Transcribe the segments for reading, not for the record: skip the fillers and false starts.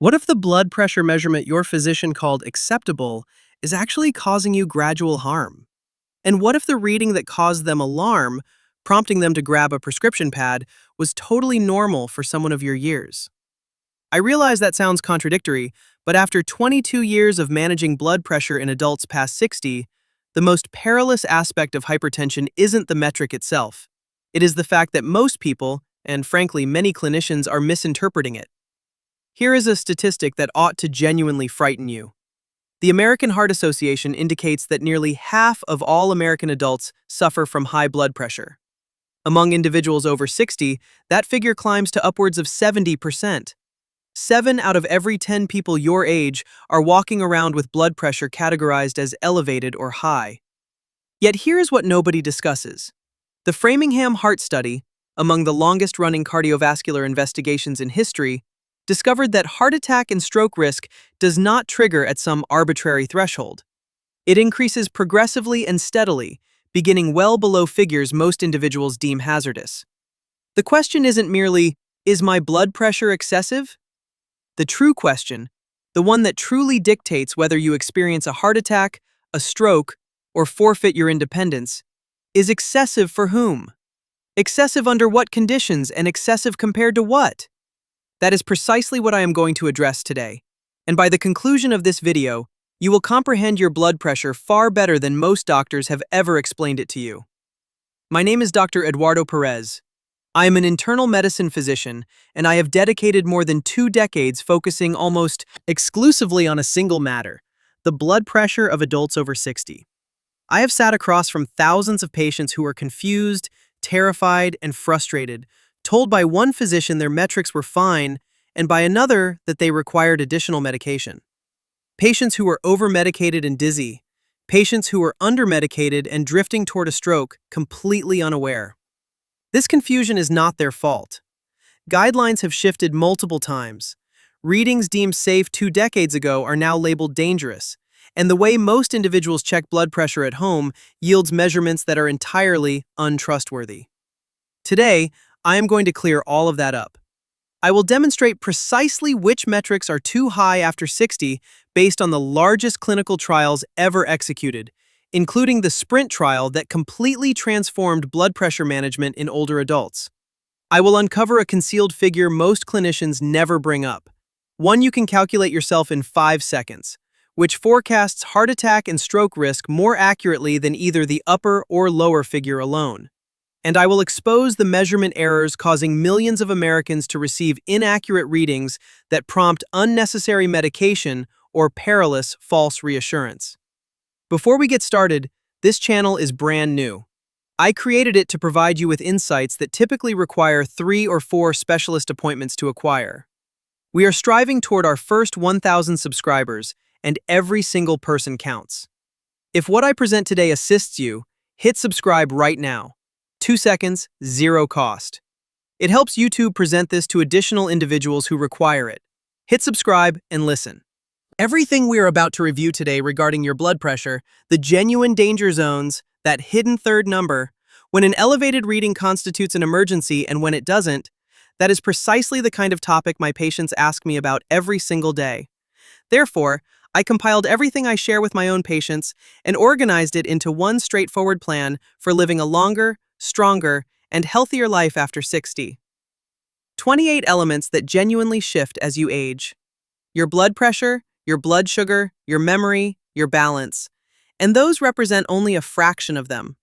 What if the blood pressure measurement your physician called acceptable is actually causing you gradual harm? And what if the reading that caused them alarm, prompting them to grab a prescription pad, was totally normal for someone of your years? I realize that sounds contradictory, but after 22 years of managing blood pressure in adults past 60, the most perilous aspect of hypertension isn't the metric itself. It is the fact that most people, and frankly many clinicians, are misinterpreting it. Here is a statistic that ought to genuinely frighten you. The American Heart Association indicates that nearly half of all American adults suffer from high blood pressure. Among individuals over 60, that figure climbs to upwards of 70%. 7 out of every 10 people your age are walking around with blood pressure categorized as elevated or high. Yet here is what nobody discusses. The Framingham Heart Study, among the longest-running cardiovascular investigations in history, discovered that heart attack and stroke risk does not trigger at some arbitrary threshold. It increases progressively and steadily, beginning well below figures most individuals deem hazardous. The question isn't merely, is my blood pressure excessive? The true question, the one that truly dictates whether you experience a heart attack, a stroke, or forfeit your independence, is excessive for whom? Excessive under what conditions and excessive compared to what? That is precisely what I am going to address today. And by the conclusion of this video, you will comprehend your blood pressure far better than most doctors have ever explained it to you. My name is Dr. Eduardo Perez. I am an internal medicine physician, and I have dedicated more than 2 decades focusing almost exclusively on a single matter, the blood pressure of adults over 60. I have sat across from thousands of patients who are confused, terrified, and frustrated, told by one physician their metrics were fine, and by another that they required additional medication. Patients who were over-medicated and dizzy. Patients who were under-medicated and drifting toward a stroke, completely unaware. This confusion is not their fault. Guidelines have shifted multiple times. Readings deemed safe 2 decades ago are now labeled dangerous, and the way most individuals check blood pressure at home yields measurements that are entirely untrustworthy. Today, I am going to clear all of that up. I will demonstrate precisely which metrics are too high after 60 based on the largest clinical trials ever executed, including the SPRINT trial that completely transformed blood pressure management in older adults. I will uncover a concealed figure most clinicians never bring up, one you can calculate yourself in 5 seconds, which forecasts heart attack and stroke risk more accurately than either the upper or lower figure alone. And I will expose the measurement errors causing millions of Americans to receive inaccurate readings that prompt unnecessary medication or perilous false reassurance. Before we get started, this channel is brand new. I created it to provide you with insights that typically require 3 or 4 specialist appointments to acquire. We are striving toward our first 1,000 subscribers, and every single person counts. If what I present today assists you, hit subscribe right now. 2 seconds, 0 cost. It helps YouTube present this to additional individuals who require it. Hit subscribe and listen. Everything we are about to review today regarding your blood pressure, the genuine danger zones, that hidden third number, when an elevated reading constitutes an emergency and when it doesn't, that is precisely the kind of topic my patients ask me about every single day. Therefore, I compiled everything I share with my own patients and organized it into one straightforward plan for living a longer, stronger, and healthier life after 60. 28 elements that genuinely shift as you age. Your blood pressure, your blood sugar, your memory, your balance. And those represent only a fraction of them.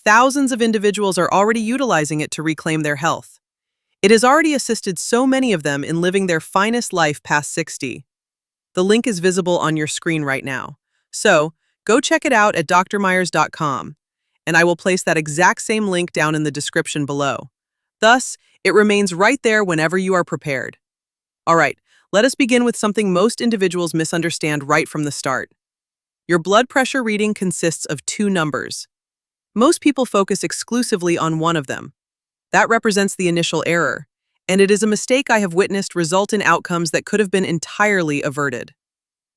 Thousands of individuals are already utilizing it to reclaim their health. It has already assisted so many of them in living their finest life past 60. The link is visible on your screen right now. So, go check it out at drmyers.com. And I will place that exact same link down in the description below. Thus, it remains right there whenever you are prepared. All right, let us begin with something most individuals misunderstand right from the start. Your blood pressure reading consists of 2 numbers. Most people focus exclusively on one of them. That represents the initial error, and it is a mistake I have witnessed result in outcomes that could have been entirely averted.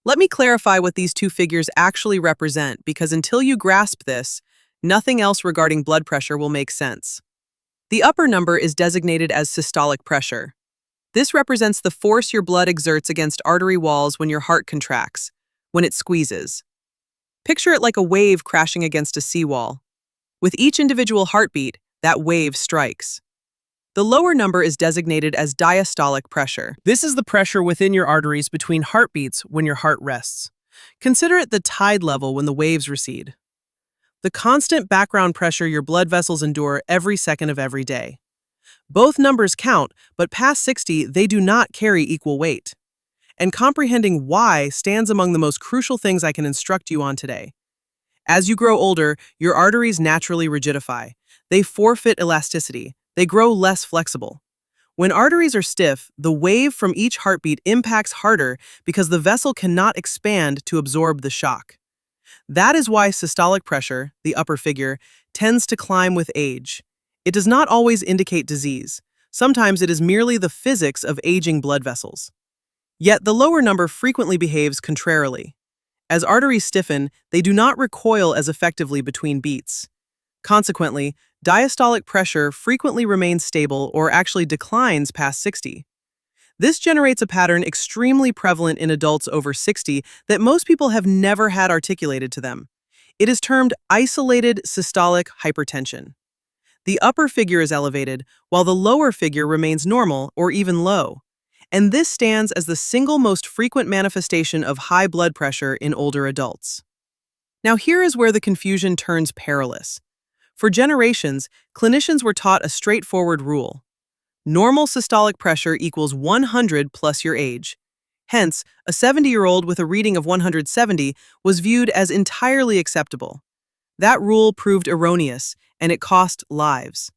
Let me clarify what these 2 figures actually represent, because until you grasp this, nothing else regarding blood pressure will make sense. The upper number is designated as systolic pressure. This represents the force your blood exerts against artery walls when your heart contracts, when it squeezes. Picture it like a wave crashing against a seawall. With each individual heartbeat, that wave strikes. The lower number is designated as diastolic pressure. This is the pressure within your arteries between heartbeats when your heart rests. Consider it the tide level when the waves recede. The constant background pressure your blood vessels endure every second of every day. Both numbers count, but past 60, they do not carry equal weight. And comprehending why stands among the most crucial things I can instruct you on today. As you grow older, your arteries naturally rigidify. They forfeit elasticity. They grow less flexible. When arteries are stiff, the wave from each heartbeat impacts harder because the vessel cannot expand to absorb the shock. That is why systolic pressure, the upper figure, tends to climb with age. It does not always indicate disease. Sometimes it is merely the physics of aging blood vessels. Yet the lower number frequently behaves contrarily. As arteries stiffen, they do not recoil as effectively between beats. Consequently, diastolic pressure frequently remains stable or actually declines past 60. This generates a pattern extremely prevalent in adults over 60 that most people have never had articulated to them. It is termed isolated systolic hypertension. The upper figure is elevated, while the lower figure remains normal or even low. And this stands as the single most frequent manifestation of high blood pressure in older adults. Now here is where the confusion turns perilous. For generations, clinicians were taught a straightforward rule. Normal systolic pressure equals 100 plus your age. Hence, a 70-year-old with a reading of 170 was viewed as entirely acceptable. That rule proved erroneous, and it cost lives.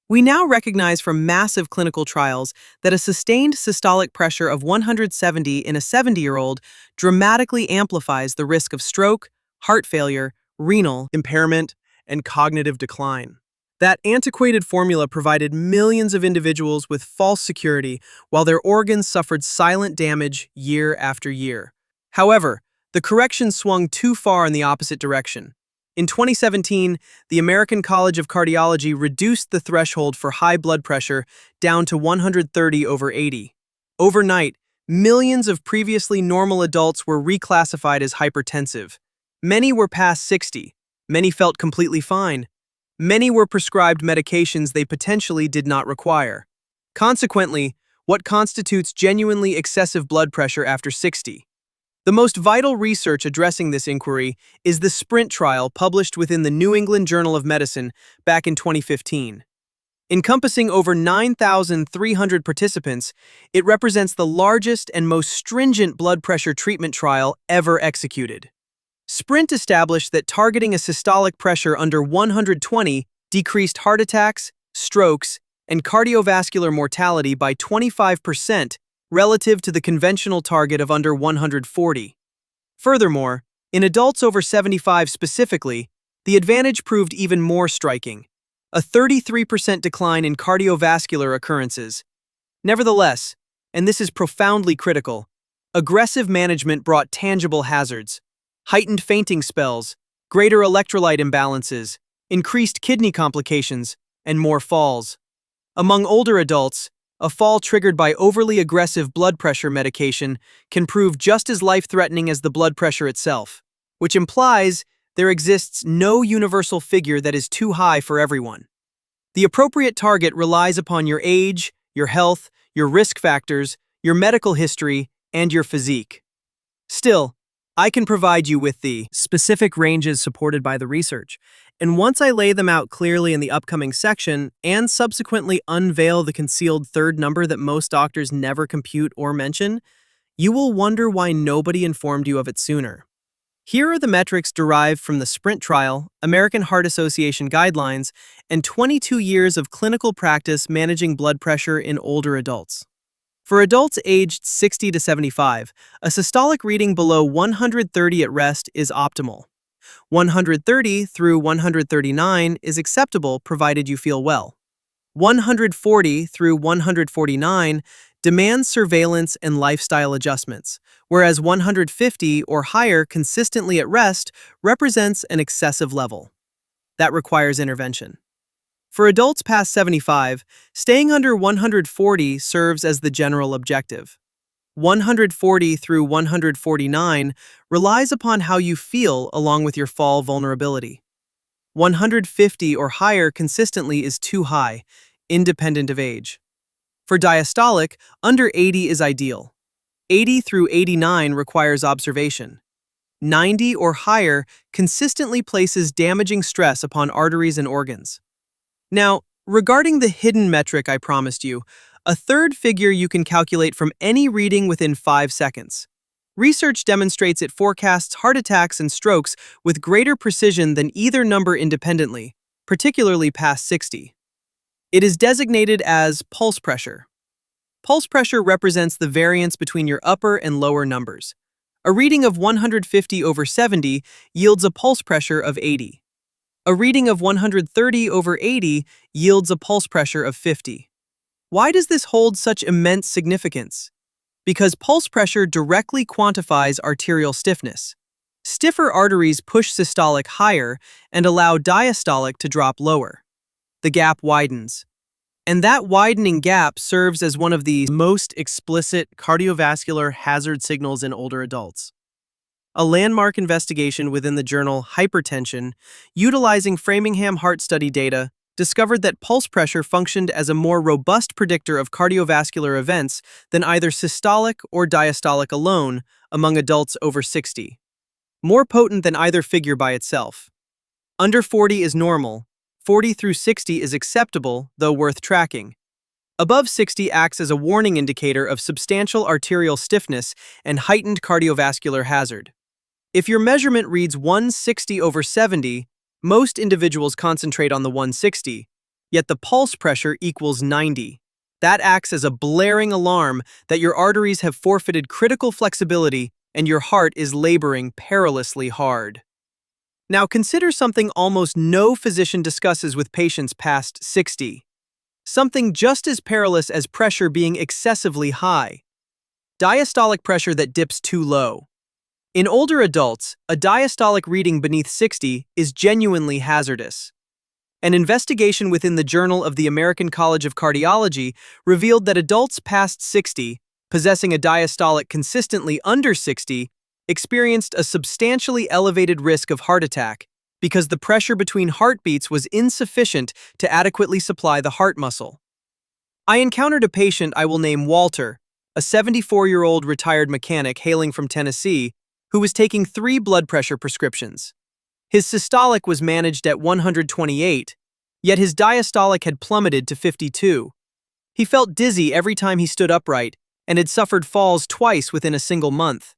We now recognize from massive clinical trials that a sustained systolic pressure of 170 in a 70-year-old dramatically amplifies the risk of stroke, heart failure, renal impairment, and cognitive decline. That antiquated formula provided millions of individuals with false security while their organs suffered silent damage year after year. However, the correction swung too far in the opposite direction. In 2017, the American College of Cardiology reduced the threshold for high blood pressure down to 130/80. Overnight, millions of previously normal adults were reclassified as hypertensive. Many were past 60. Many felt completely fine. Many were prescribed medications they potentially did not require. Consequently, what constitutes genuinely excessive blood pressure after 60? The most vital research addressing this inquiry is the SPRINT trial published within the New England Journal of Medicine back in 2015. Encompassing over 9,300 participants, it represents the largest and most stringent blood pressure treatment trial ever executed. SPRINT established that targeting a systolic pressure under 120 decreased heart attacks, strokes, and cardiovascular mortality by 25%, relative to the conventional target of under 140. Furthermore, in adults over 75 specifically, the advantage proved even more striking, a 33% decline in cardiovascular occurrences. Nevertheless, and this is profoundly critical, aggressive management brought tangible hazards, heightened fainting spells, greater electrolyte imbalances, increased kidney complications, and more falls. Among older adults, a fall triggered by overly aggressive blood pressure medication can prove just as life-threatening as the blood pressure itself, which implies there exists no universal figure that is too high for everyone. The appropriate target relies upon your age, your health, your risk factors, your medical history, and your physique. Still, I can provide you with the specific ranges supported by the research, and once I lay them out clearly in the upcoming section and subsequently unveil the concealed third number that most doctors never compute or mention, you will wonder why nobody informed you of it sooner. Here are the metrics derived from the SPRINT trial, American Heart Association guidelines, and 22 years of clinical practice managing blood pressure in older adults. For adults aged 60 to 75, a systolic reading below 130 at rest is optimal. 130 through 139 is acceptable provided you feel well. 140 through 149 demands surveillance and lifestyle adjustments, whereas 150 or higher consistently at rest represents an excessive level. That requires intervention. For adults past 75, staying under 140 serves as the general objective. 140 through 149 relies upon how you feel along with your fall vulnerability. 150 or higher consistently is too high, independent of age. For diastolic, under 80 is ideal. 80 through 89 requires observation. 90 or higher consistently places damaging stress upon arteries and organs. Now, regarding the hidden metric I promised you, a third figure you can calculate from any reading within 5 seconds. Research demonstrates it forecasts heart attacks and strokes with greater precision than either number independently, particularly past 60. It is designated as pulse pressure. Pulse pressure represents the variance between your upper and lower numbers. A reading of 150 over 70 yields a pulse pressure of 80. A reading of 130 over 80 yields a pulse pressure of 50. Why does this hold such immense significance? Because pulse pressure directly quantifies arterial stiffness. Stiffer arteries push systolic higher and allow diastolic to drop lower. The gap widens. And that widening gap serves as one of the most explicit cardiovascular hazard signals in older adults. A landmark investigation within the journal Hypertension, utilizing Framingham Heart Study data, discovered that pulse pressure functioned as a more robust predictor of cardiovascular events than either systolic or diastolic alone among adults over 60. More potent than either figure by itself. Under 40 is normal. 40 through 60 is acceptable, though worth tracking. Above 60 acts as a warning indicator of substantial arterial stiffness and heightened cardiovascular hazard. If your measurement reads 160 over 70, most individuals concentrate on the 160, yet the pulse pressure equals 90. That acts as a blaring alarm that your arteries have forfeited critical flexibility and your heart is laboring perilously hard. Now consider something almost no physician discusses with patients past 60. Something just as perilous as pressure being excessively high. Diastolic pressure that dips too low. In older adults, a diastolic reading beneath 60 is genuinely hazardous. An investigation within the Journal of the American College of Cardiology revealed that adults past 60, possessing a diastolic consistently under 60, experienced a substantially elevated risk of heart attack because the pressure between heartbeats was insufficient to adequately supply the heart muscle. I encountered a patient I will name Walter, a 74-year-old retired mechanic hailing from Tennessee, who was taking 3 blood pressure prescriptions. His systolic was managed at 128, yet his diastolic had plummeted to 52. He felt dizzy every time he stood upright and had suffered falls twice within a single month.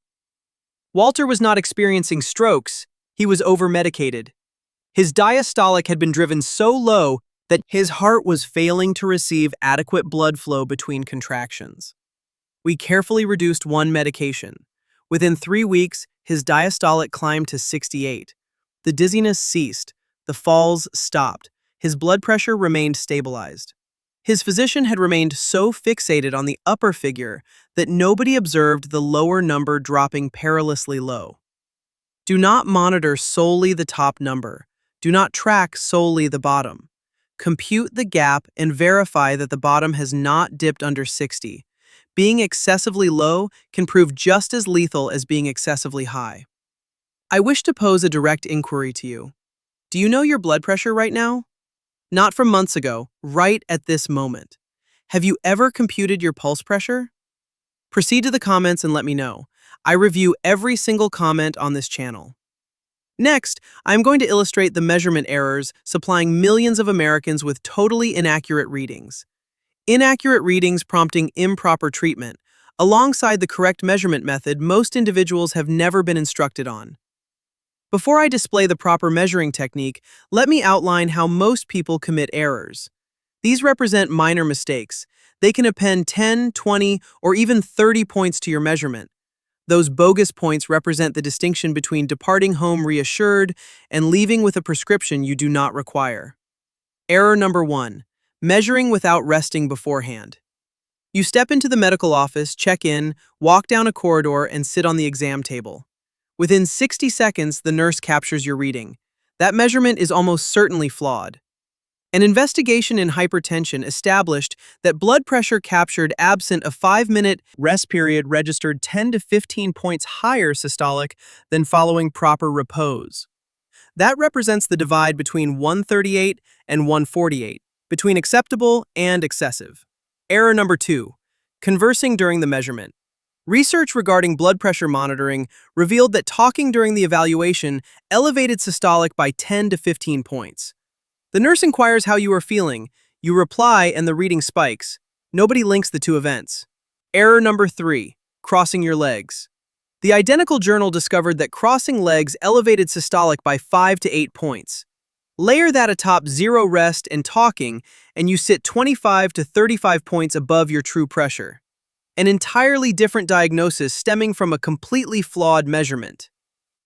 Walter was not experiencing strokes, he was over-medicated. His diastolic had been driven so low that his heart was failing to receive adequate blood flow between contractions. We carefully reduced one medication. Within 3 weeks, his diastolic climbed to 68. The dizziness ceased, the falls stopped, his blood pressure remained stabilized. His physician had remained so fixated on the upper figure that nobody observed the lower number dropping perilously low. Do not monitor solely the top number. Do not track solely the bottom. Compute the gap and verify that the bottom has not dipped under 60. Being excessively low can prove just as lethal as being excessively high. I wish to pose a direct inquiry to you. Do you know your blood pressure right now? Not from months ago, right at this moment. Have you ever computed your pulse pressure? Proceed to the comments and let me know. I review every single comment on this channel. Next, I'm going to illustrate the measurement errors supplying millions of Americans with totally inaccurate readings. Inaccurate readings prompting improper treatment, alongside the correct measurement method most individuals have never been instructed on. Before I display the proper measuring technique, let me outline how most people commit errors. These represent minor mistakes. They can append 10, 20, or even 30 points to your measurement. Those bogus points represent the distinction between departing home reassured and leaving with a prescription you do not require. Error number 1. Measuring without resting beforehand. You step into the medical office, check in, walk down a corridor, and sit on the exam table. Within 60 seconds, the nurse captures your reading. That measurement is almost certainly flawed. An investigation in hypertension established that blood pressure captured absent a 5-minute rest period registered 10 to 15 points higher systolic than following proper repose. That represents the divide between 138 and 148, between acceptable and excessive. Error number 2, conversing during the measurement. Research regarding blood pressure monitoring revealed that talking during the evaluation elevated systolic by 10 to 15 points. The nurse inquires how you are feeling. You reply and the reading spikes. Nobody links the two events. Error number 3, crossing your legs. The identical journal discovered that crossing legs elevated systolic by 5 to 8 points. Layer that atop zero rest and talking, and you sit 25 to 35 points above your true pressure. An entirely different diagnosis stemming from a completely flawed measurement.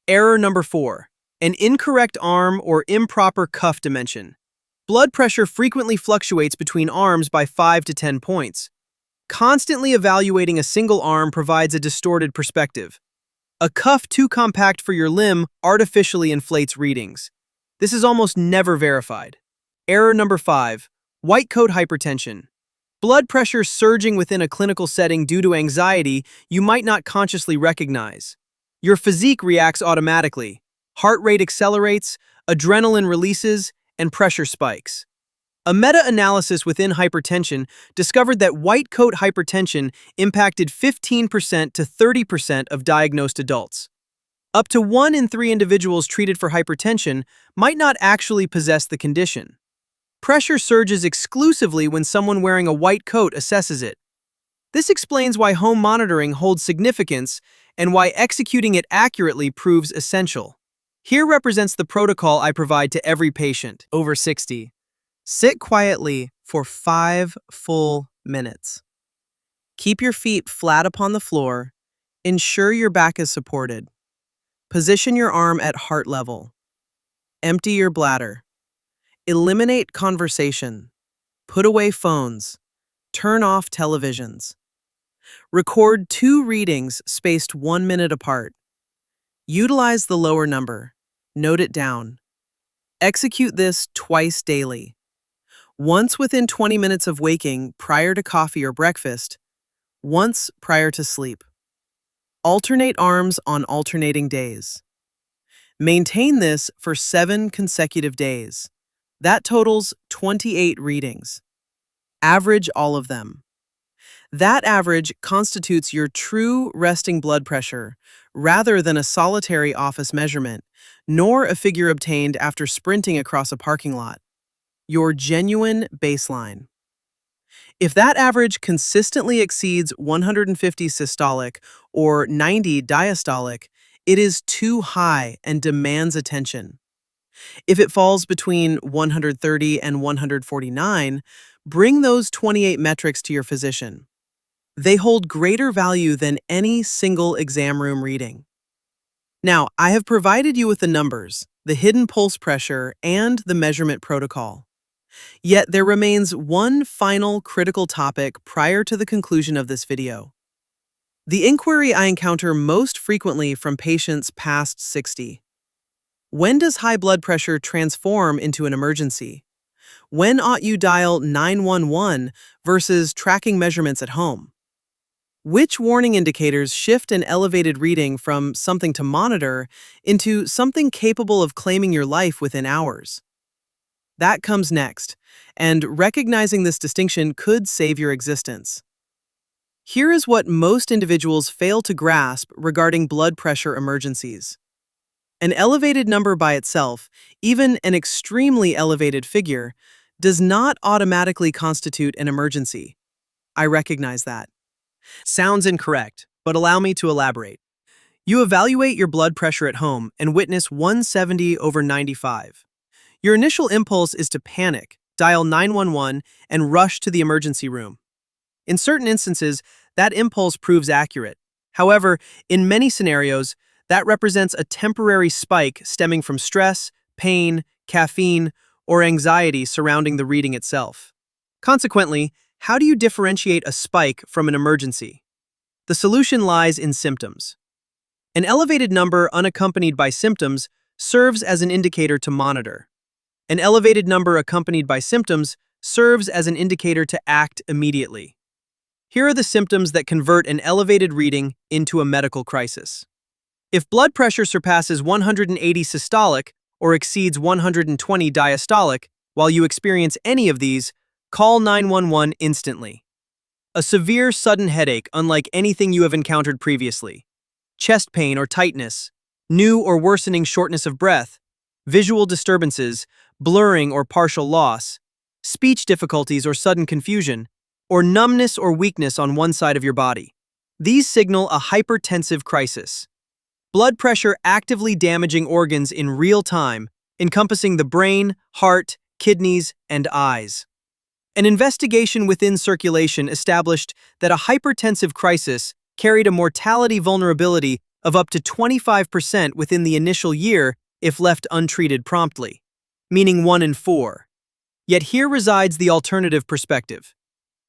Error number 4, an incorrect arm or improper cuff dimension. Blood pressure frequently fluctuates between arms by 5 to 10 points. Constantly evaluating a single arm provides a distorted perspective. A cuff too compact for your limb artificially inflates readings. This is almost never verified. Error number 5, white coat hypertension. Blood pressure surging within a clinical setting due to anxiety you might not consciously recognize. Your physique reacts automatically. Heart rate accelerates, adrenaline releases, and pressure spikes. A meta-analysis within hypertension discovered that white coat hypertension impacted 15% to 30% of diagnosed adults. Up to 1 in 3 individuals treated for hypertension might not actually possess the condition. Pressure surges exclusively when someone wearing a white coat assesses it. This explains why home monitoring holds significance and why executing it accurately proves essential. Here represents the protocol I provide to every patient over 60. Sit quietly for 5 full minutes. Keep your feet flat upon the floor. Ensure your back is supported. Position your arm at heart level. Empty your bladder. Eliminate conversation. Put away phones. Turn off televisions. Record 2 readings spaced 1 minute apart. Utilize the lower number. Note it down. Execute this twice daily. Once within 20 minutes of waking prior to coffee or breakfast, once prior to sleep. Alternate arms on alternating days. Maintain this for 7 consecutive days. That totals 28 readings. Average all of them. That average constitutes your true resting blood pressure, rather than a solitary office measurement, nor a figure obtained after sprinting across a parking lot. Your genuine baseline. If that average consistently exceeds 150 systolic or 90 diastolic, it is too high and demands attention. If it falls between 130 and 149, bring those 28 metrics to your physician. They hold greater value than any single exam room reading. Now, I have provided you with the numbers, the hidden pulse pressure, and the measurement protocol. Yet there remains one final critical topic prior to the conclusion of this video. The inquiry I encounter most frequently from patients past 60. When does high blood pressure transform into an emergency? When ought you dial 911 versus tracking measurements at home? Which warning indicators shift an elevated reading from something to monitor into something capable of claiming your life within hours? That comes next, and recognizing this distinction could save your existence. Here is what most individuals fail to grasp regarding blood pressure emergencies. An elevated number by itself, even an extremely elevated figure, does not automatically constitute an emergency. I recognize that. Sounds incorrect, but allow me to elaborate. You evaluate your blood pressure at home and witness 170/95. Your initial impulse is to panic, dial 911, and rush to the emergency room. In certain instances, that impulse proves accurate. However, in many scenarios, that represents a temporary spike stemming from stress, pain, caffeine, or anxiety surrounding the reading itself. Consequently, how do you differentiate a spike from an emergency? The solution lies in symptoms. An elevated number unaccompanied by symptoms serves as an indicator to monitor. An elevated number accompanied by symptoms serves as an indicator to act immediately. Here are the symptoms that convert an elevated reading into a medical crisis. If blood pressure surpasses 180 systolic or exceeds 120 diastolic, while you experience any of these, call 911 instantly. A severe sudden headache unlike anything you have encountered previously. Chest pain or tightness, new or worsening shortness of breath, visual disturbances, blurring or partial loss, speech difficulties or sudden confusion, or numbness or weakness on one side of your body. These signal a hypertensive crisis. Blood pressure actively damaging organs in real time, encompassing the brain, heart, kidneys, and eyes. An investigation within circulation established that a hypertensive crisis carried a mortality vulnerability of up to 25% within the initial year if left untreated promptly, meaning 1 in 4. Yet here resides the alternative perspective.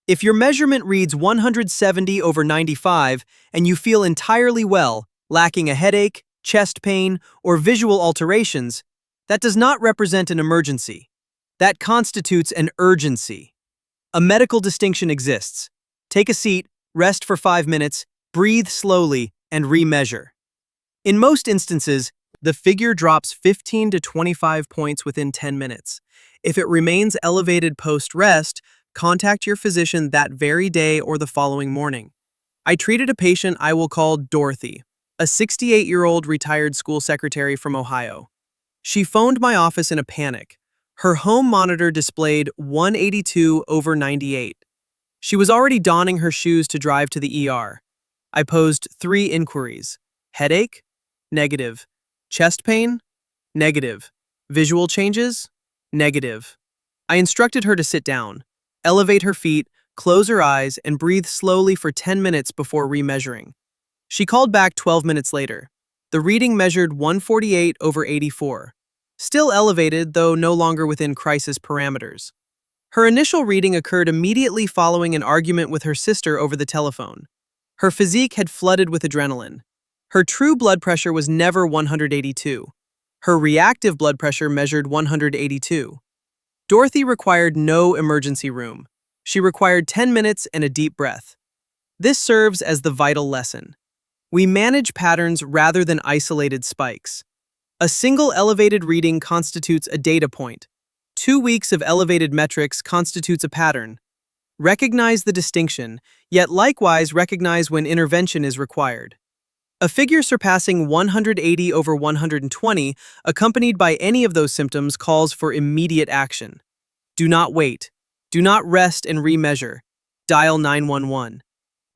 If your measurement reads 170/95 and you feel entirely well, lacking a headache, chest pain, or visual alterations, that does not represent an emergency. That constitutes an urgency. A medical distinction exists. Take a seat, rest for 5 minutes, breathe slowly, and remeasure. In most instances, the figure drops 15 to 25 points within 10 minutes. If it remains elevated post-rest, contact your physician that very day or the following morning. I treated a patient I will call Dorothy, a 68-year-old retired school secretary from Ohio. She phoned my office in a panic. Her home monitor displayed 182/98. She was already donning her shoes to drive to the ER. I posed 3 inquiries. Headache? Negative. Chest pain? Negative. Visual changes? Negative. I instructed her to sit down, elevate her feet, close her eyes, and breathe slowly for 10 minutes before remeasuring. She called back 12 minutes later. The reading measured 148/84. Still elevated, though no longer within crisis parameters. Her initial reading occurred immediately following an argument with her sister over the telephone. Her physique had flooded with adrenaline. Her true blood pressure was never 182. Her reactive blood pressure measured 182. Dorothy required no emergency room. She required 10 minutes and a deep breath. This serves as the vital lesson. We manage patterns rather than isolated spikes. A single elevated reading constitutes a data point. 2 weeks of elevated metrics constitutes a pattern. Recognize the distinction, yet likewise recognize when intervention is required. A figure surpassing 180/120, accompanied by any of those symptoms, calls for immediate action. Do not wait. Do not rest and remeasure. Dial 911.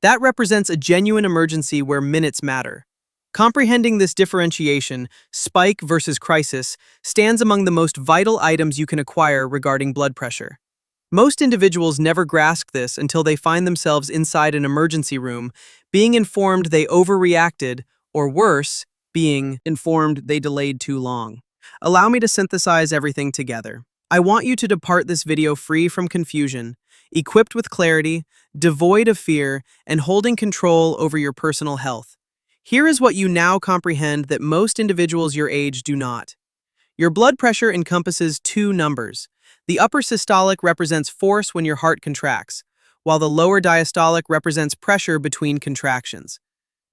That represents a genuine emergency where minutes matter. Comprehending this differentiation, spike versus crisis, stands among the most vital items you can acquire regarding blood pressure. Most individuals never grasp this until they find themselves inside an emergency room, being informed they overreacted, or worse, being informed they delayed too long. Allow me to synthesize everything together. I want you to depart this video free from confusion, equipped with clarity, devoid of fear, and holding control over your personal health. Here is what you now comprehend that most individuals your age do not. Your blood pressure encompasses 2 numbers. The upper systolic represents force when your heart contracts, while the lower diastolic represents pressure between contractions.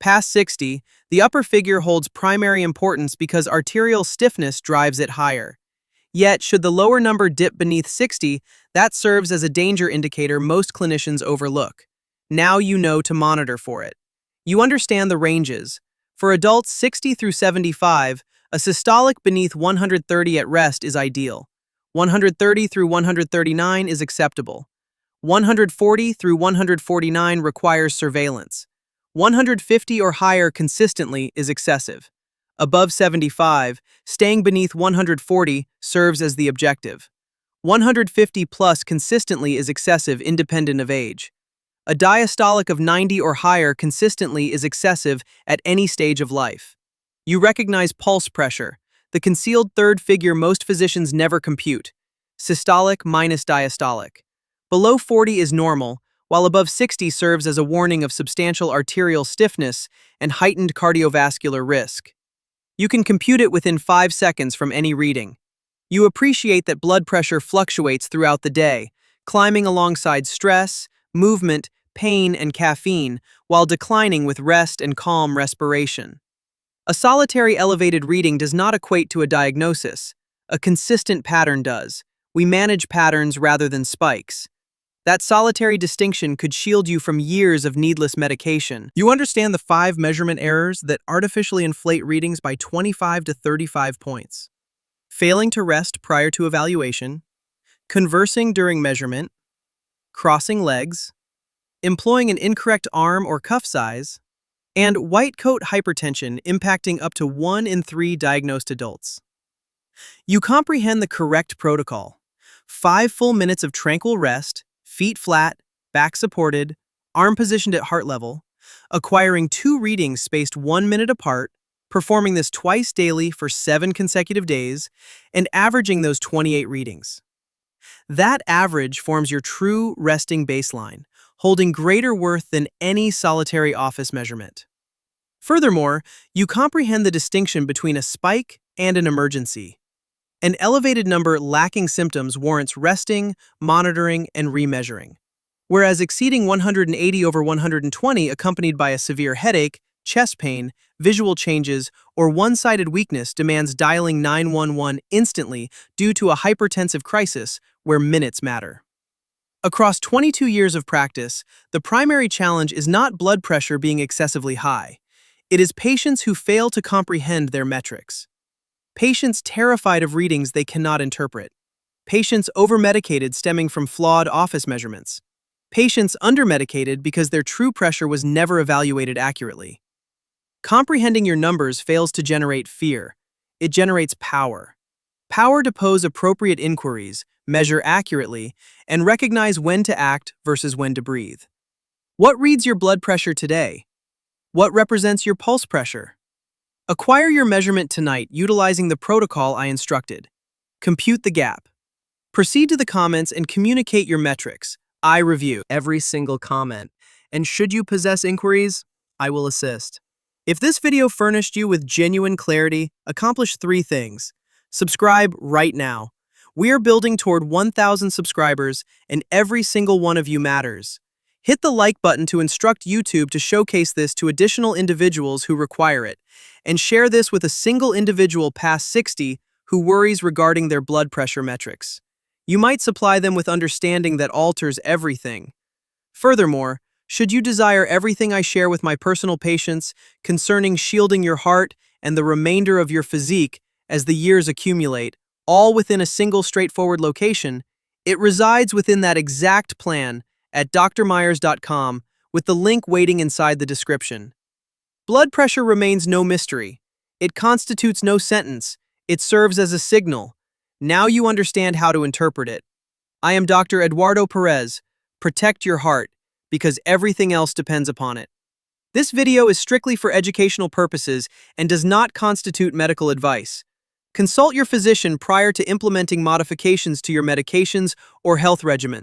Past 60, the upper figure holds primary importance because arterial stiffness drives it higher. Yet, should the lower number dip beneath 60, that serves as a danger indicator most clinicians overlook. Now you know to monitor for it. You understand the ranges. For adults 60 through 75, a systolic beneath 130 at rest is ideal. 130 through 139 is acceptable. 140 through 149 requires surveillance. 150 or higher consistently is excessive. Above 75, staying beneath 140 serves as the objective. 150 plus consistently is excessive independent of age. A diastolic of 90 or higher consistently is excessive at any stage of life. You recognize pulse pressure, the concealed third figure most physicians never compute. Systolic minus diastolic. Below 40 is normal, while above 60 serves as a warning of substantial arterial stiffness and heightened cardiovascular risk. You can compute it within 5 seconds from any reading. You appreciate that blood pressure fluctuates throughout the day, climbing alongside stress, movement, pain, and caffeine, while declining with rest and calm respiration. A solitary elevated reading does not equate to a diagnosis. A consistent pattern does. We manage patterns rather than spikes. That solitary distinction could shield you from years of needless medication. You understand the 5 measurement errors that artificially inflate readings by 25 to 35 points. Failing to rest prior to evaluation, conversing during measurement, crossing legs, employing an incorrect arm or cuff size, and white coat hypertension impacting up to 1 in 3 diagnosed adults. You comprehend the correct protocol. 5 full minutes of tranquil rest, feet flat, back supported, arm positioned at heart level, acquiring 2 readings spaced 1 minute apart, performing this twice daily for 7 consecutive days, and averaging those 28 readings. That average forms your true resting baseline, holding greater worth than any solitary office measurement. Furthermore, you comprehend the distinction between a spike and an emergency. An elevated number lacking symptoms warrants resting, monitoring, and remeasuring, whereas exceeding 180 over 120 accompanied by a severe headache, chest pain, visual changes, or one-sided weakness demands dialing 911 instantly due to a hypertensive crisis where minutes matter. Across 22 years of practice, the primary challenge is not blood pressure being excessively high. It is patients who fail to comprehend their metrics. Patients terrified of readings they cannot interpret. Patients overmedicated stemming from flawed office measurements. Patients undermedicated because their true pressure was never evaluated accurately. Comprehending your numbers fails to generate fear. It generates power. Power to pose appropriate inquiries, measure accurately, and recognize when to act versus when to breathe. What reads your blood pressure today? What represents your pulse pressure? Acquire your measurement tonight utilizing the protocol I instructed. Compute the gap. Proceed to the comments and communicate your metrics. I review every single comment, and should you possess inquiries, I will assist. If this video furnished you with genuine clarity, accomplish 3 things. Subscribe right now. We are building toward 1,000 subscribers, and every single one of you matters. Hit the like button to instruct YouTube to showcase this to additional individuals who require it, and share this with a single individual past 60 who worries regarding their blood pressure metrics. You might supply them with understanding that alters everything. Furthermore, should you desire everything I share with my personal patients concerning shielding your heart and the remainder of your physique as the years accumulate, all within a single straightforward location, it resides within that exact plan at drmyers.com with the link waiting inside the description. Blood pressure remains no mystery. It constitutes no sentence. It serves as a signal. Now you understand how to interpret it. I am Dr. Eduardo Perez. Protect your heart, because everything else depends upon it. This video is strictly for educational purposes and does not constitute medical advice. Consult your physician prior to implementing modifications to your medications or health regimen.